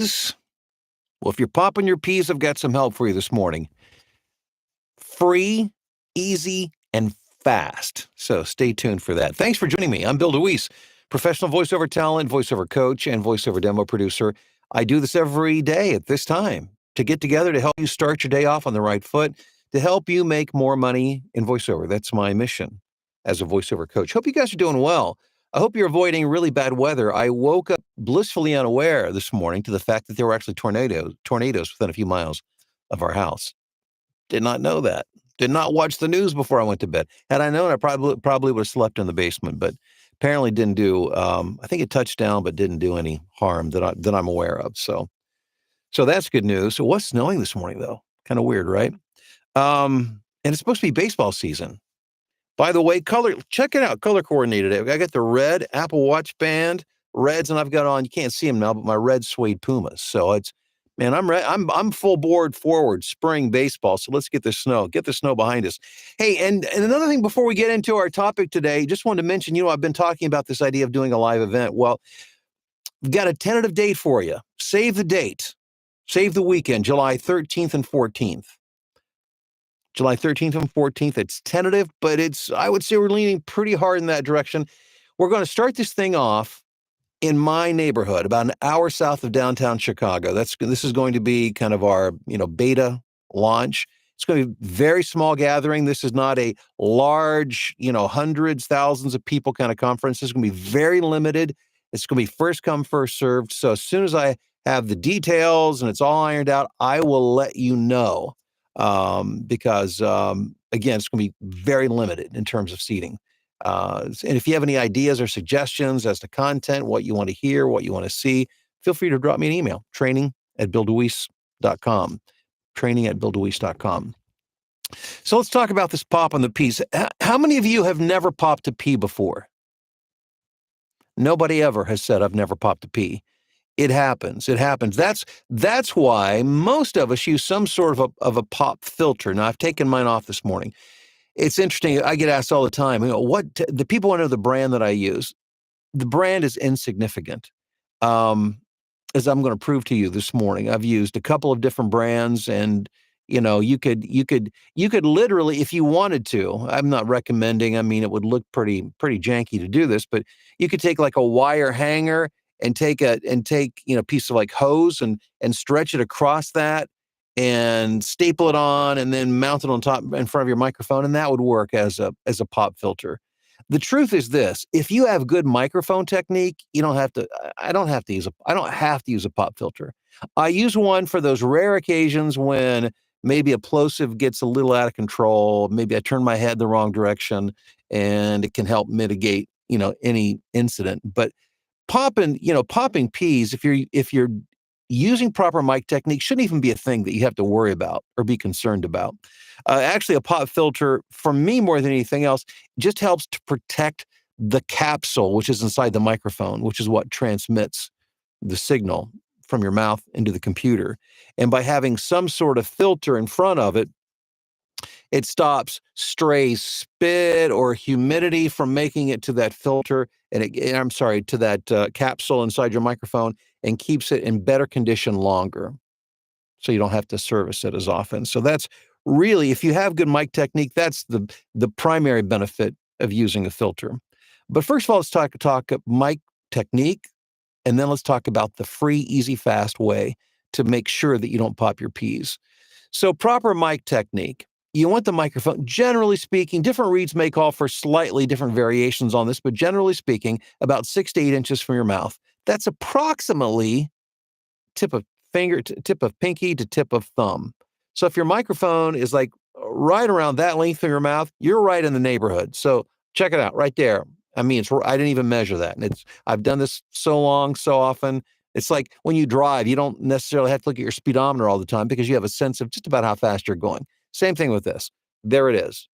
Well, if you're popping your peas, I've got some help for you this morning. Free, easy, and fast. So stay tuned for that. Thanks for joining me. I'm Bill DeWeese, professional voiceover talent, voiceover coach, and voiceover demo producer. I do this every day at this time to get together to help you start your day off on the right foot, to help you make more money in voiceover. That's my mission as a voiceover coach. Hope you guys are doing well. I hope you're avoiding really bad weather. I woke up blissfully unaware this morning to the fact that there were actually tornadoes within a few miles of our house. Did not know that. Did not watch the news before I went to bed. Had I known, I probably would have slept in the basement, but apparently didn't do. I think it touched down, but didn't do any harm that I'm aware of. So that's good news. So what's snowing this morning though? Kind of weird, right? And it's supposed to be baseball season. By the way, check it out, color coordinated. I got the red Apple Watch band, reds, and I've got on, you can't see them now, but my red suede Pumas. So man, I'm full board forward, spring baseball. So let's get the snow behind us. Hey, and another thing before we get into our topic today, just wanted to mention, I've been talking about this idea of doing a live event. Well, we've got a tentative date for you. Save the date. Save the weekend, July 13th and 14th. July 13th and 14th. It's tentative, but I would say we're leaning pretty hard in that direction. We're going to start this thing off in my neighborhood, about an hour south of downtown Chicago. This is going to be kind of our, beta launch. It's going to be a very small gathering. This is not a large, hundreds, thousands of people kind of conference. This is going to be very limited. It's going to be first come, first served. So as soon as I have the details and it's all ironed out, I will let you know. Because again, it's going to be very limited in terms of seating. And if you have any ideas or suggestions as to content, what you want to hear, what you want to see, feel free to drop me an email, training@BillDeWeese.com, training@BillDeWeese.com. So let's talk about this pop on the peas. How many of you have never popped a pea before? Nobody ever has said, I've never popped a pea. It happens. That's why most of us use some sort of a pop filter. Now, I've taken mine off this morning. It's interesting. I get asked all the time, the people want to know the brand that I use. The brand is insignificant. As I'm going to prove to you this morning, I've used a couple of different brands, and you could literally, if you wanted to, I'm not recommending. I mean, it would look pretty janky to do this, but you could take like a wire hanger and take a piece of like hose and stretch it across that and staple it on and then mount it on top in front of your microphone, and that would work as a pop filter. The truth is this: if you have good microphone technique, I don't have to use a pop filter. I use one for those rare occasions when maybe a plosive gets a little out of control. Maybe I turn my head the wrong direction, and it can help mitigate, any incident. But popping peas, if you're using proper mic technique, shouldn't even be a thing that you have to worry about or be concerned about. Actually, a pop filter, for me more than anything else, just helps to protect the capsule, which is inside the microphone, which is what transmits the signal from your mouth into the computer. And by having some sort of filter in front of it, it stops stray spit or humidity from making it to that filter, to that capsule inside your microphone, and keeps it in better condition longer. So you don't have to service it as often. So that's really, if you have good mic technique, that's the primary benefit of using a filter. But first of all, let's talk mic technique, and then let's talk about the free, easy, fast way to make sure that you don't pop your peas. So proper mic technique. You want the microphone, generally speaking, different reads may call for slightly different variations on this, but generally speaking, about 6 to 8 inches from your mouth. That's approximately tip of pinky to tip of thumb. So if your microphone is like right around that length of your mouth, you're right in the neighborhood. So check it out right there. I mean, I didn't even measure that. And I've done this so long, so often. It's like when you drive, you don't necessarily have to look at your speedometer all the time because you have a sense of just about how fast you're going. Same thing with this. There it is.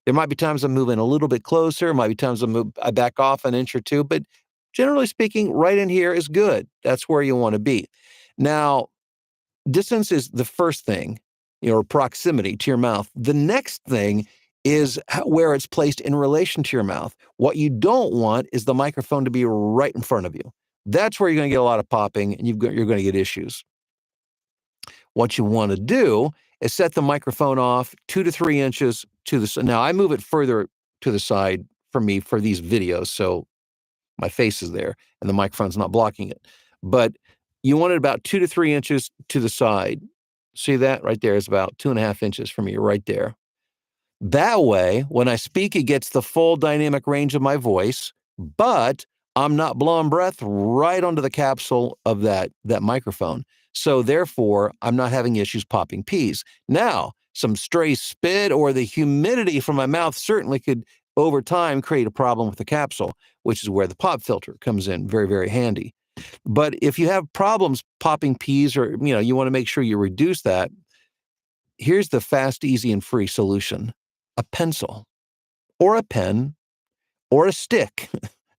There might be times I'm moving a little bit closer. Might be times I back off an inch or two, but generally speaking, right in here is good. That's where you want to be. Now, distance is the first thing, proximity to your mouth. The next thing is where it's placed in relation to your mouth. What you don't want is the microphone to be right in front of you. That's where you're going to get a lot of popping, and you're going to get issues. What you want to do is set the microphone off 2 to 3 inches to the side. Now, I move it further to the side for me for these videos, so my face is there and the microphone's not blocking it. But you want it about 2 to 3 inches to the side. See that? Right there is about 2.5 inches from you, right there. That way, when I speak, it gets the full dynamic range of my voice, but I'm not blowing breath right onto the capsule of that microphone. So therefore, I'm not having issues popping peas. Now, some stray spit or the humidity from my mouth certainly could, over time, create a problem with the capsule, which is where the pop filter comes in very, very handy. But if you have problems popping peas or, you want to make sure you reduce that, here's the fast, easy, and free solution. A pencil or a pen or a stick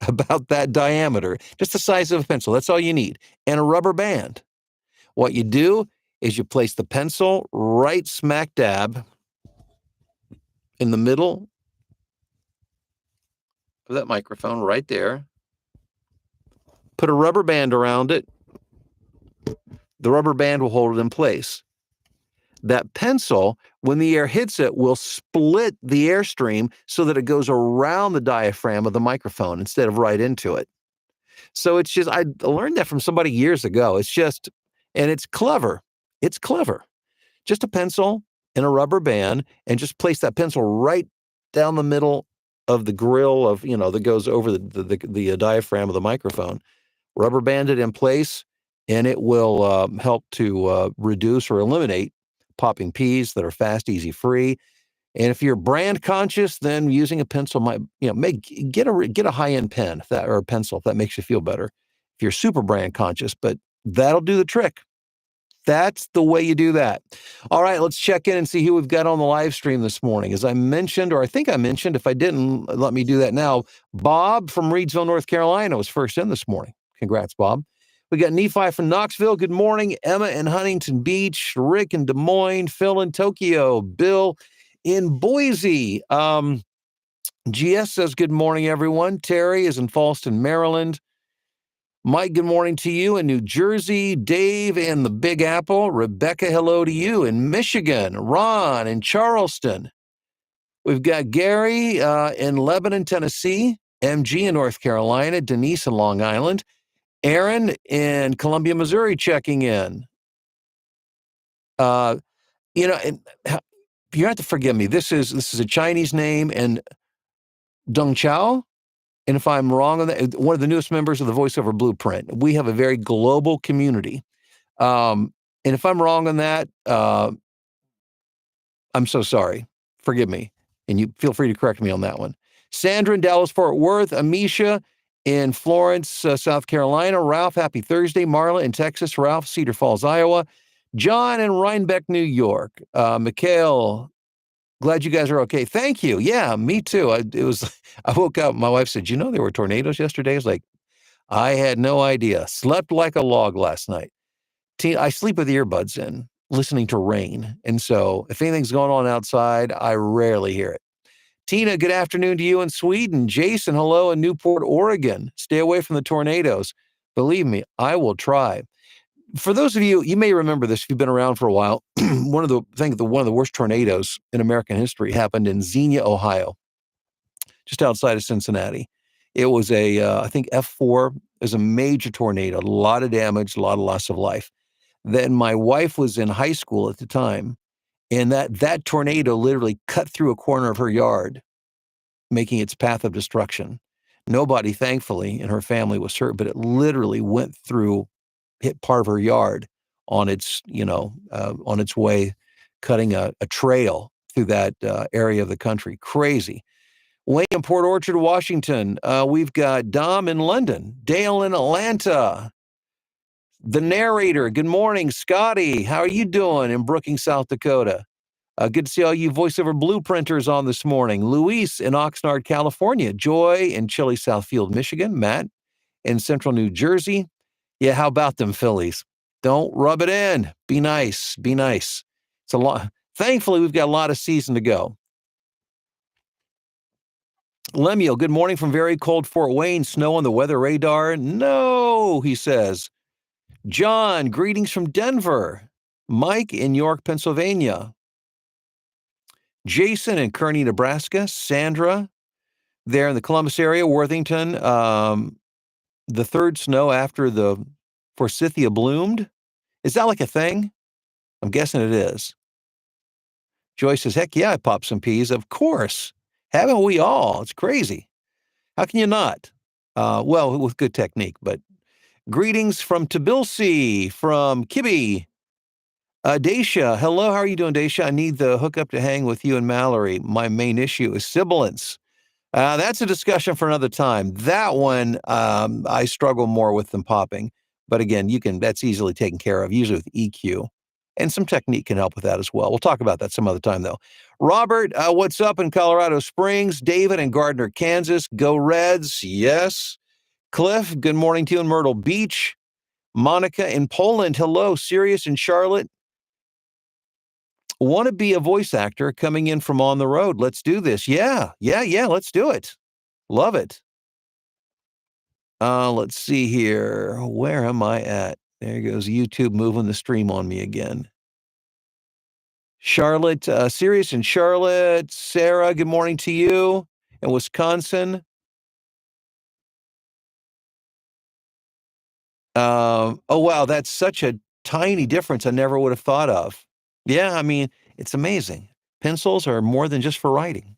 about that diameter, just the size of a pencil. That's all you need. And a rubber band. What you do is you place the pencil right smack dab in the middle of that microphone right there. Put a rubber band around it. The rubber band will hold it in place. That pencil, when the air hits it, will split the airstream so that it goes around the diaphragm of the microphone instead of right into it. So it's just, I learned that from somebody years ago. And it's clever. It's clever. Just a pencil and a rubber band, and just place that pencil right down the middle of the grill of, that goes over the diaphragm of the microphone. Rubber band it in place, and it will help to reduce or eliminate popping peas that are fast, easy, free. And if you're brand conscious, then using a pencil might, get a high-end pen or a pencil if that makes you feel better. If you're super brand conscious, but that'll do the trick. That's the way you do that. All right, let's check in and see who we've got on the live stream this morning. As I mentioned, or I think I mentioned, if I didn't, let me do that now. Bob from Reidsville, North Carolina was first in this morning. Congrats, Bob. We got Nephi from Knoxville. Good morning. Emma in Huntington Beach. Rick in Des Moines. Phil in Tokyo. Bill in Boise. GS says, good morning, everyone. Terry is in Falston, Maryland. Mike, good morning to you in New Jersey. Dave in the Big Apple. Rebecca, hello to you in Michigan. Ron in Charleston. We've got Gary in Lebanon, Tennessee. MG in North Carolina. Denise in Long Island. Aaron in Columbia, Missouri checking in. And you have to forgive me. This is a Chinese name, and Deng Chao. And if I'm wrong on that, one of the newest members of the VoiceOver Blueprint. We have a very global community. And if I'm wrong on that, I'm so sorry. Forgive me. And you feel free to correct me on that one. Sandra in Dallas, Fort Worth. Amisha in Florence, South Carolina. Ralph, happy Thursday. Marla in Texas. Ralph, Cedar Falls, Iowa. John in Rhinebeck, New York. Mikhail, glad you guys are okay. Thank you. Yeah, me too. I woke up, my wife said, there were tornadoes yesterday? I was like, I had no idea. Slept like a log last night. I sleep with earbuds in, listening to rain. And so if anything's going on outside, I rarely hear it. Tina, good afternoon to you in Sweden. Jason, hello in Newport, Oregon. Stay away from the tornadoes. Believe me, I will try. For those of you, you may remember this if you've been around for a while. One of the worst tornadoes in American history happened in Xenia, Ohio, just outside of Cincinnati. It was I think F4. It was a major tornado, a lot of damage, a lot of loss of life. Then my wife was in high school at the time, and that tornado literally cut through a corner of her yard, making its path of destruction. Nobody, thankfully, in her family was hurt, but it literally hit part of her yard on its way, cutting a trail through that area of the country. Crazy. Wayne in Port Orchard, Washington. We've got Dom in London. Dale in Atlanta. The narrator. Good morning, Scotty. How are you doing in Brookings, South Dakota? Good to see all you VoiceOver Blueprinters on this morning. Luis in Oxnard, California. Joy in Chilly Southfield, Michigan. Matt in Central New Jersey. Yeah, how about them Phillies? Don't rub it in. Be nice. Be nice. It's a lot. Thankfully, we've got a lot of season to go. Lemuel, good morning from very cold Fort Wayne. Snow on the weather radar? No, he says. John, greetings from Denver. Mike in York, Pennsylvania. Jason in Kearney, Nebraska. Sandra there in the Columbus area. Worthington, the third snow after the forsythia bloomed. Is that like a thing? I'm guessing it is. Joyce says, heck yeah, I popped some peas. Of course. Haven't we all? It's crazy. How can you not? Well, with good technique, but greetings from Tbilisi, from Kibbe. Dacia, hello, how are you doing, Dacia? I need the hookup to hang with you and Mallory. My main issue is sibilance. That's a discussion for another time. That one, I struggle more with than popping. But again, that's easily taken care of, usually with EQ. And some technique can help with that as well. We'll talk about that some other time, though. Robert, what's up in Colorado Springs? David in Gardner, Kansas. Go Reds, yes. Cliff, good morning to you in Myrtle Beach. Monica in Poland, hello. Sirius in Charlotte. Want to be a voice actor coming in from on the road. Let's do this. Yeah, let's do it. Love it. Let's see here. Where am I at? There goes YouTube moving the stream on me again. Charlotte, Sirius in Charlotte. Sarah, good morning to you in Wisconsin. Oh, wow, that's such a tiny difference I never would have thought of. Yeah, I mean, it's amazing. Pencils are more than just for writing.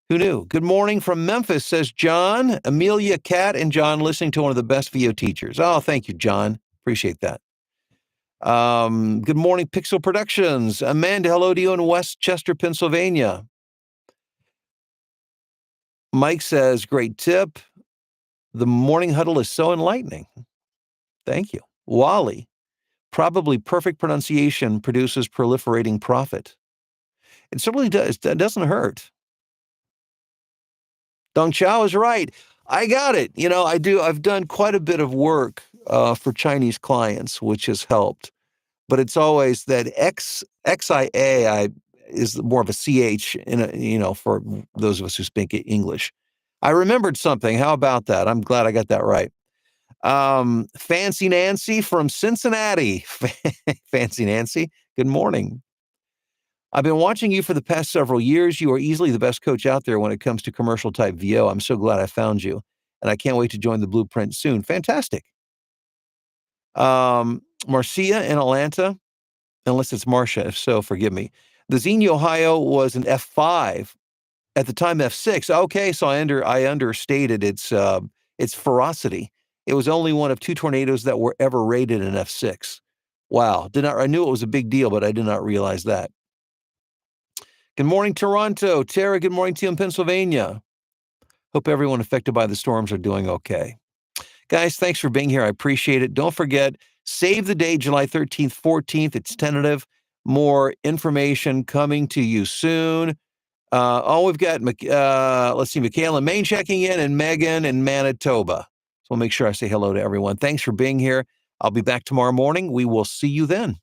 Who knew? Good morning from Memphis, says John. Amelia, Kat, and John listening to one of the best VO teachers. Oh, thank you, John. Appreciate that. Good morning, Pixel Productions. Amanda, hello to you in Westchester, Pennsylvania. Mike says, great tip. The morning huddle is so enlightening. Thank you. Wally, probably perfect pronunciation produces proliferating profit. It certainly does. That doesn't hurt. Dong Chao is right. I got it. I've done quite a bit of work for Chinese clients, which has helped. But it's always that XIA is more of a CH for those of us who speak English. I remembered something. How about that? I'm glad I got that right. Fancy Nancy from Cincinnati. Fancy Nancy, good morning. I've been watching you for the past several years. You are easily the best coach out there when it comes to commercial type VO. I'm so glad I found you, and I can't wait to join the Blueprint soon. Fantastic. Marcia in Atlanta, unless it's Marcia. If so, forgive me. The Xenia, Ohio was an F5 at the time. F6. Okay, so I understated its ferocity. It was only one of two tornadoes that were ever rated an F6. Wow. I knew it was a big deal, but I did not realize that. Good morning, Toronto. Tara, good morning to you in Pennsylvania. Hope everyone affected by the storms are doing okay. Guys, thanks for being here. I appreciate it. Don't forget, save the date, July 13th, 14th. It's tentative. More information coming to you soon. We've got, Michaela Maine checking in and Megan in Manitoba. So I'll make sure I say hello to everyone. Thanks for being here. I'll be back tomorrow morning. We will see you then.